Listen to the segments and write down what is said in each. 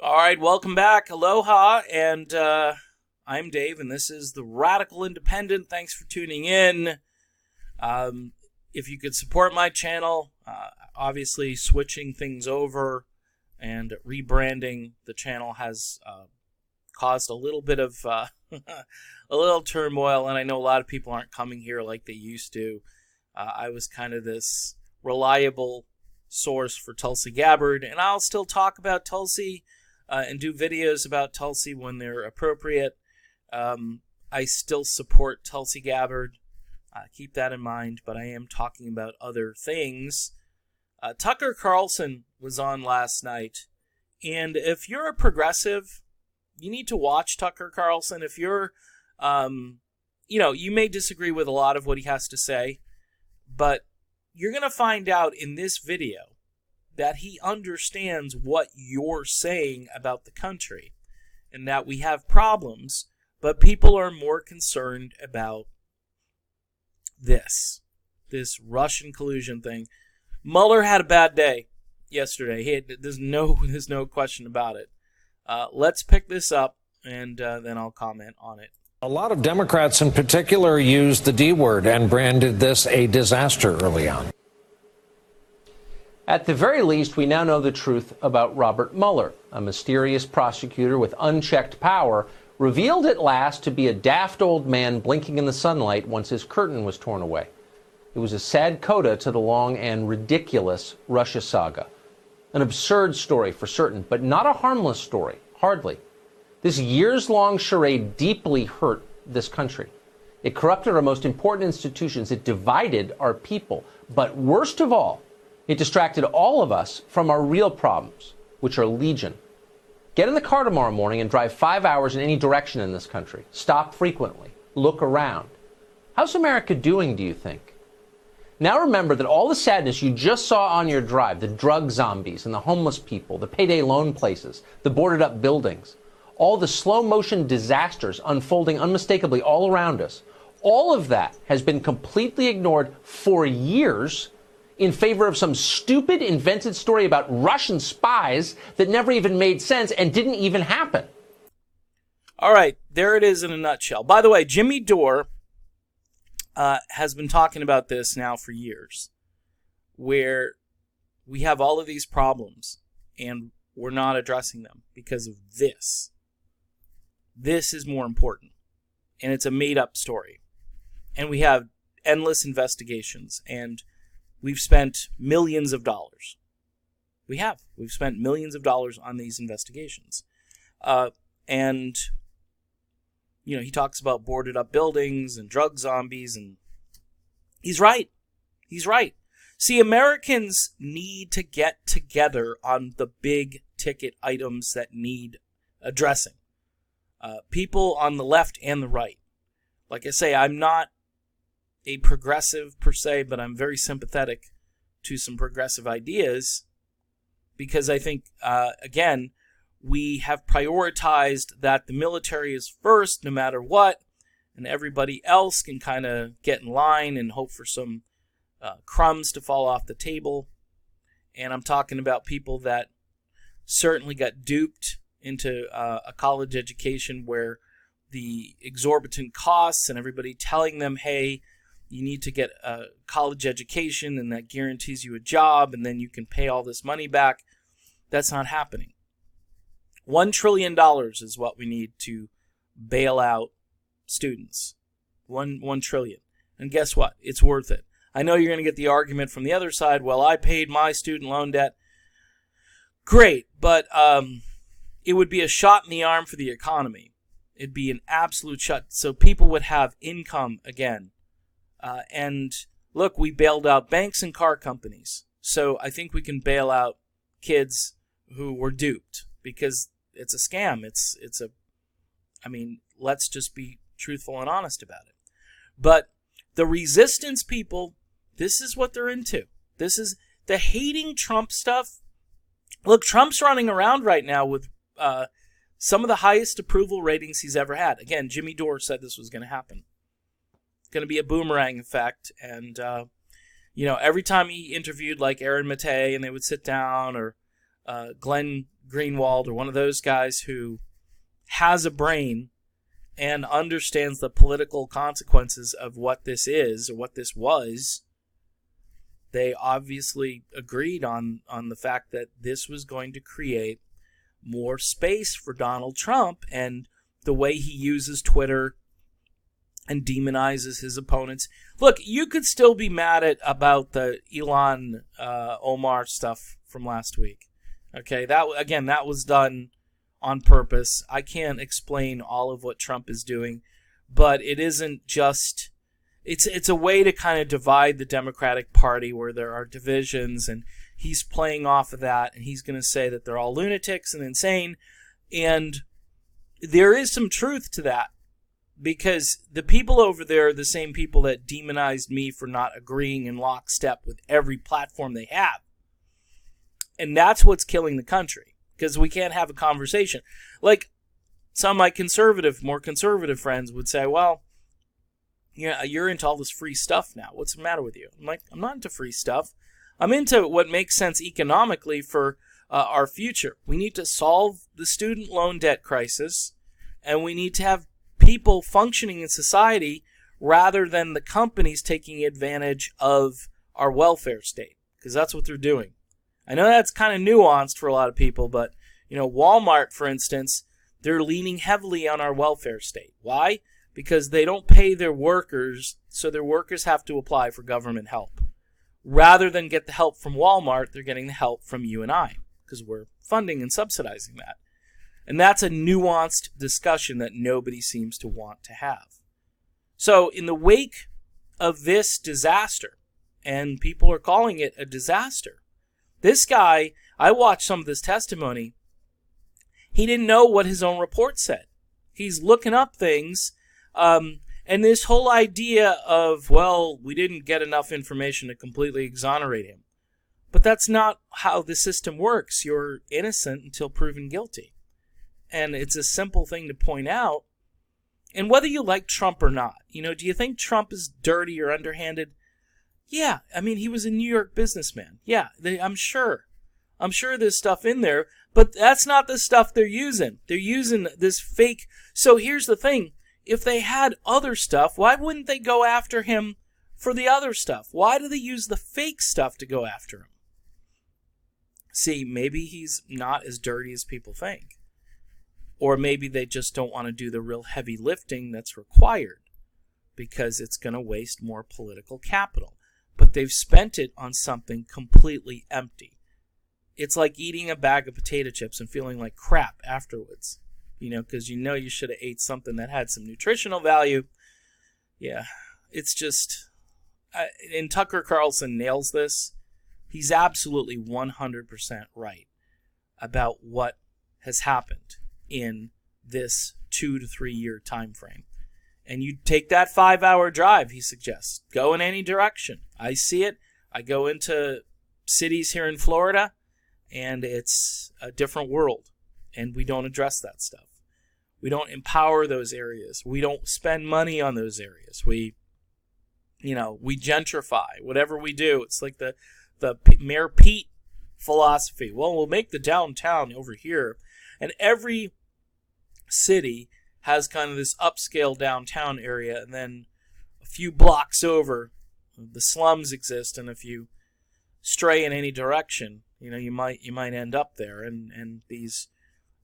All right, welcome back. Aloha, and I'm Dave, and this is the Radical Independent. Thanks for tuning in. If you could support my channel, obviously switching things over and rebranding the channel has caused a little bit of a little turmoil, and I know a lot of people aren't coming here like they used to. I was kind of this reliable source for Tulsi Gabbard, and I'll still talk about Tulsi and do videos about Tulsi when they're appropriate. I still support Tulsi Gabbard. Keep that in mind, but I am talking about other things. Tucker Carlson was on last night, and if you're a progressive, you need to watch Tucker Carlson. If you're, you may disagree with a lot of what he has to say, but you're going to find out in this video that he understands what you're saying about the country and that we have problems, but people are more concerned about this Russian collusion thing. Mueller had a bad day yesterday. There's no question about it. Let's pick this up, and then I'll comment on it. A lot of Democrats in particular used the D word and branded this a disaster early on. At the very least, we now know the truth about Robert Mueller, a mysterious prosecutor with unchecked power, revealed at last to be a daft old man blinking in the sunlight once his curtain was torn away. It was a sad coda to the long and ridiculous Russia saga. An absurd story for certain, but not a harmless story, hardly. This years-long charade deeply hurt this country. It corrupted our most important institutions. It divided our people. But worst of all, it distracted all of us from our real problems, which are legion. Get in the car tomorrow morning and drive 5 hours in any direction in this country. Stop frequently. Look around. How's America doing, do you think? Now remember that all the sadness you just saw on your drive, the drug zombies and the homeless people, the payday loan places, the boarded up buildings, all the slow motion disasters unfolding unmistakably all around us, all of that has been completely ignored for years in favor of some stupid invented story about Russian spies that never even made sense and didn't even happen. All right, there it is in a nutshell. By the way, Jimmy Dore has been talking about this now for years, where we have all of these problems and we're not addressing them because of this. This is more important, and it's a made-up story. And we have endless investigations, and we've spent millions of dollars. We've spent millions of dollars on these investigations. And, he talks about boarded up buildings and drug zombies, and he's right. He's right. See, Americans need to get together on the big ticket items that need addressing. People on the left and the right. Like I say, I'm not a progressive per se, but I'm very sympathetic to some progressive ideas because I think, again, we have prioritized that the military is first no matter what, and everybody else can kind of get in line and hope for some crumbs to fall off the table. And I'm talking about people that certainly got duped into a college education where the exorbitant costs and everybody telling them, hey, you need to get a college education and that guarantees you a job and then you can pay all this money back. That's not happening. $1 trillion is what we need to bail out students. $1 trillion. And guess what? It's worth it. I know you're going to get the argument from the other side, well, I paid my student loan debt. Great, but it would be a shot in the arm for the economy. It'd be an absolute shot. So people would have income again. And look, we bailed out banks and car companies. So I think we can bail out kids who were duped because it's a scam. Let's just be truthful and honest about it. But the resistance people, this is what they're into. This is the hating Trump stuff. Look, Trump's running around right now with some of the highest approval ratings he's ever had. Again, Jimmy Dore said this was going to happen. It's going to be a boomerang effect. And, every time he interviewed like Aaron Mattei and they would sit down or Glenn Greenwald or one of those guys who has a brain and understands the political consequences of what this is or what this was, they obviously agreed on the fact that this was going to create more space for Donald Trump and the way he uses Twitter and demonizes his opponents. Look, you could still be mad about the Ilhan Omar stuff from last week. Okay, that was done on purpose. I can't explain all of what Trump is doing, but it isn't just... It's a way to kind of divide the Democratic Party where there are divisions, and he's playing off of that, and he's going to say that they're all lunatics and insane. And there is some truth to that, because the people over there are the same people that demonized me for not agreeing in lockstep with every platform they have. And that's what's killing the country, because we can't have a conversation. Like some of my more conservative friends would say, well, yeah, you're into all this free stuff now. What's the matter with you? I'm like, I'm not into free stuff. I'm into what makes sense economically for our future. We need to solve the student loan debt crisis, and we need to have people functioning in society rather than the companies taking advantage of our welfare state, because that's what they're doing. I know that's kind of nuanced for a lot of people, but Walmart, for instance, they're leaning heavily on our welfare state. Why? Because they don't pay their workers, so their workers have to apply for government help. Rather than get the help from Walmart, they're getting the help from you and I, because we're funding and subsidizing that. And that's a nuanced discussion that nobody seems to want to have. So in the wake of this disaster, and people are calling it a disaster, this guy, I watched some of this testimony, he didn't know what his own report said. He's looking up things. And this whole idea of, well, we didn't get enough information to completely exonerate him. But that's not how the system works. You're innocent until proven guilty. And it's a simple thing to point out. And whether you like Trump or not, do you think Trump is dirty or underhanded? Yeah, I mean, he was a New York businessman. Yeah, I'm sure. I'm sure there's stuff in there, but that's not the stuff they're using. They're using this fake. So here's the thing. If they had other stuff, why wouldn't they go after him for the other stuff? Why do they use the fake stuff to go after him? See, maybe he's not as dirty as people think. Or maybe they just don't want to do the real heavy lifting that's required because it's going to waste more political capital. But they've spent it on something completely empty. It's like eating a bag of potato chips and feeling like crap afterwards. Because you should have ate something that had some nutritional value. Yeah, it's just... and Tucker Carlson nails this. He's absolutely 100% right about what has happened in this 2 to 3 year time frame. And you take that 5-hour drive, he suggests. Go in any direction. I see it. I go into cities here in Florida, and it's a different world. And we don't address that stuff. We don't empower those areas. We don't spend money on those areas. We gentrify. Whatever we do, it's like the Mayor Pete philosophy. Well, we'll make the downtown over here. And every city has kind of this upscale downtown area, and then a few blocks over, the slums exist, and if you stray in any direction, you might end up there. And these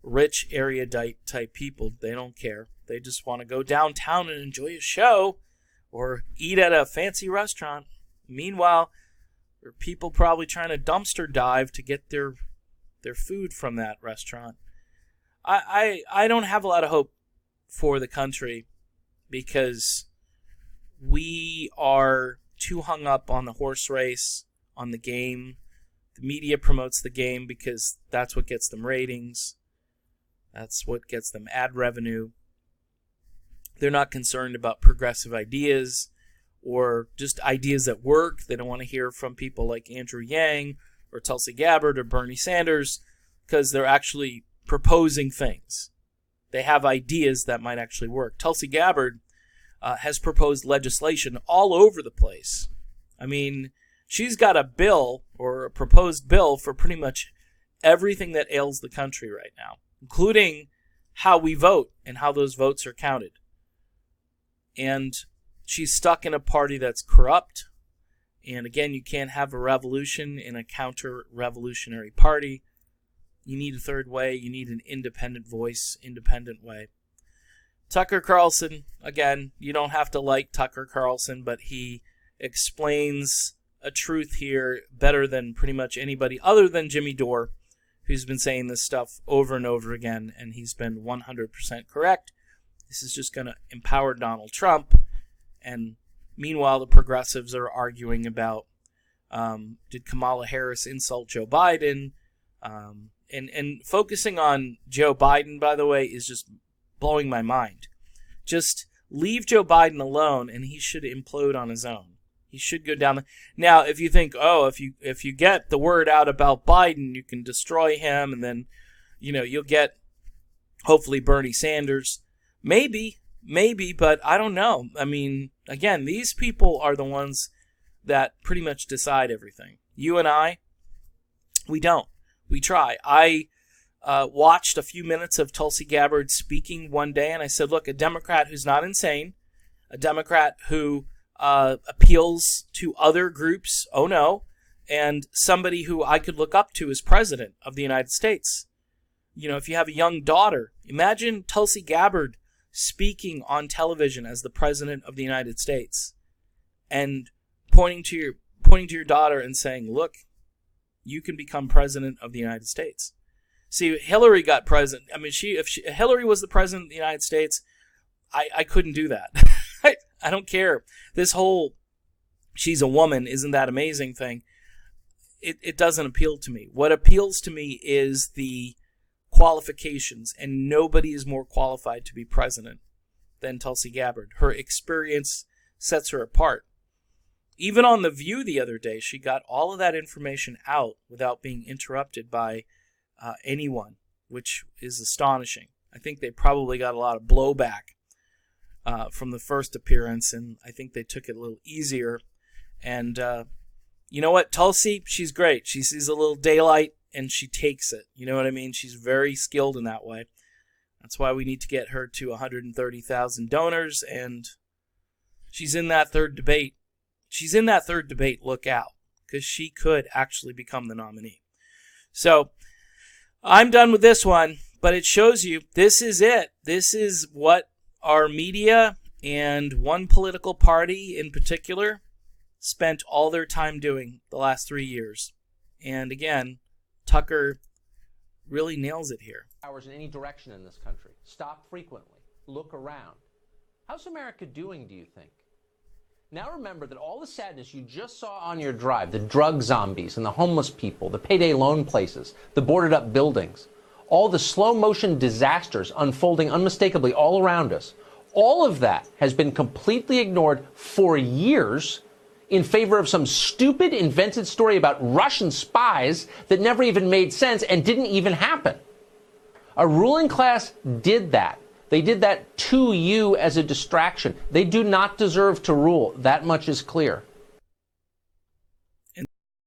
rich erudite type people, they don't care. They just want to go downtown and enjoy a show or eat at a fancy restaurant. Meanwhile, there are people probably trying to dumpster dive to get their food from that restaurant. I don't have a lot of hope for the country because we are too hung up on the horse race, on the game. The media promotes the game because that's what gets them ratings. That's what gets them ad revenue. They're not concerned about progressive ideas or just ideas that work. They don't want to hear from people like Andrew Yang or Tulsi Gabbard or Bernie Sanders because they're actually proposing things. They have ideas that might actually work. Tulsi Gabbard has proposed legislation all over the place. I mean, she's got a bill or a proposed bill for pretty much everything that ails the country right now, including how we vote and how those votes are counted. And she's stuck in a party that's corrupt. And again, you can't have a revolution in a counter-revolutionary party. You need a third way. You need an independent voice, independent way. Tucker Carlson, again, you don't have to like Tucker Carlson, but he explains a truth here better than pretty much anybody other than Jimmy Dore, who's been saying this stuff over and over again, and he's been 100% correct. This is just going to empower Donald Trump. And meanwhile, the progressives are arguing about, did Kamala Harris insult Joe Biden? And focusing on Joe Biden, by the way, is just blowing my mind. Just leave Joe Biden alone, and he should implode on his own. He should go down. Now, if you think, if you get the word out about Biden, you can destroy him, and then, you'll get, hopefully, Bernie Sanders. Maybe, but I don't know. I mean, again, these people are the ones that pretty much decide everything. You and I, we don't. We try. I watched a few minutes of Tulsi Gabbard speaking one day, and I said, look, a Democrat who's not insane, a Democrat who appeals to other groups, oh no, and somebody who I could look up to as president of the United States. If you have a young daughter, imagine Tulsi Gabbard speaking on television as the president of the United States and pointing to your daughter and saying, look, you can become president of the United States. See, Hillary got president. I mean, if Hillary was the president of the United States, I couldn't do that. I don't care. This whole she's a woman, isn't that amazing thing, it doesn't appeal to me. What appeals to me is the qualifications, and nobody is more qualified to be president than Tulsi Gabbard. Her experience sets her apart. Even on The View the other day, she got all of that information out without being interrupted by anyone, which is astonishing. I think they probably got a lot of blowback from the first appearance, and I think they took it a little easier. And you know what? Tulsi, she's great. She sees a little daylight, and she takes it. You know what I mean? She's very skilled in that way. That's why we need to get her to 130,000 donors, and she's in that third debate. Look out, because she could actually become the nominee. So I'm done with this one, but it shows you this is it. This is what our media and one political party in particular spent all their time doing the last 3 years. And again, Tucker really nails it here. Hours in any direction in this country. Stop frequently. Look around. How's America doing, do you think? Now remember that all the sadness you just saw on your drive, the drug zombies and the homeless people, the payday loan places, the boarded up buildings, all the slow motion disasters unfolding unmistakably all around us, all of that has been completely ignored for years in favor of some stupid invented story about Russian spies that never even made sense and didn't even happen. A ruling class did that. They did that to you as a distraction. They do not deserve to rule. That much is clear.